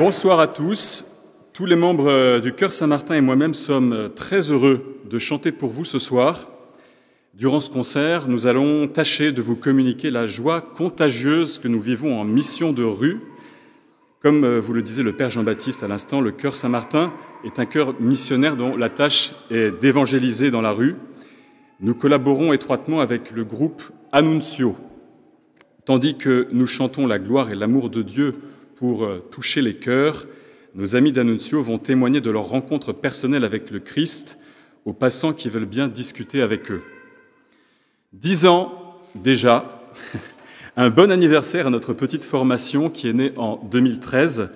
Bonsoir à tous. Tous les membres du Chœur Saint-Martin et moi-même sommes très heureux de chanter pour vous ce soir. Durant ce concert, nous allons tâcher de vous communiquer la joie contagieuse que nous vivons en mission de rue. Comme vous le disait le Père Jean-Baptiste à l'instant, le Chœur Saint-Martin est un chœur missionnaire dont la tâche est d'évangéliser dans la rue. Nous collaborons étroitement avec le groupe Annuncio. Tandis que nous chantons la gloire et l'amour de Dieu pour toucher les cœurs, nos amis d'Annuncio vont témoigner de leur rencontre personnelle avec le Christ aux passants qui veulent bien discuter avec eux. 10 ans déjà, un bon anniversaire à notre petite formation qui est née en 2013.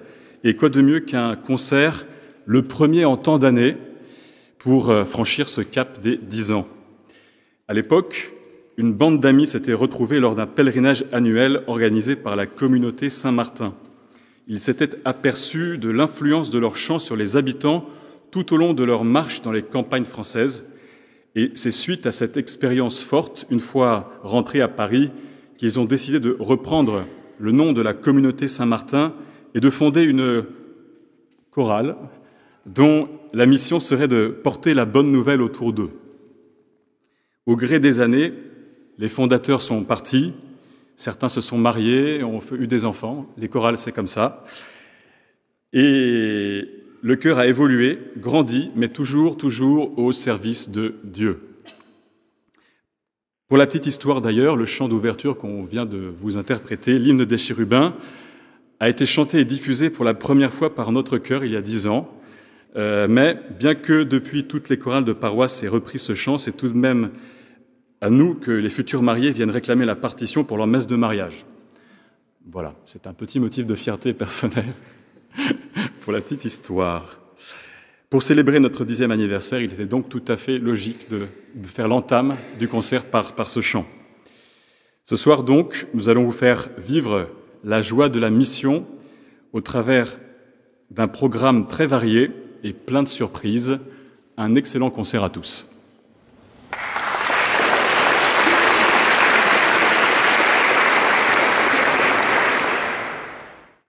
Et quoi de mieux qu'un concert, le premier en tant d'années, pour franchir ce cap des 10 ans. À l'époque, une bande d'amis s'était retrouvée lors d'un pèlerinage annuel organisé par la communauté Saint-Martin. Ils s'étaient aperçus de l'influence de leur chant sur les habitants tout au long de leur marche dans les campagnes françaises. Et c'est suite à cette expérience forte, une fois rentrés à Paris, qu'ils ont décidé de reprendre le nom de la communauté Saint-Martin et de fonder une chorale dont la mission serait de porter la bonne nouvelle autour d'eux. Au gré des années, les fondateurs sont partis, certains se sont mariés, ont eu des enfants, les chorales c'est comme ça. Et le chœur a évolué, grandi, mais toujours au service de Dieu. Pour la petite histoire d'ailleurs, le chant d'ouverture qu'on vient de vous interpréter, l'hymne des chérubins, a été chanté et diffusé pour la première fois par notre chœur il y a 10 ans. Mais bien que depuis toutes les chorales de paroisse aient repris ce chant, c'est tout de même à nous que les futurs mariés viennent réclamer la partition pour leur messe de mariage. Voilà, c'est un petit motif de fierté personnelle pour la petite histoire. Pour célébrer notre 10e anniversaire, il était donc tout à fait logique de faire l'entame du concert par ce chant. Ce soir donc, nous allons vous faire vivre la joie de la mission au travers d'un programme très varié et plein de surprises. Un excellent concert à tous.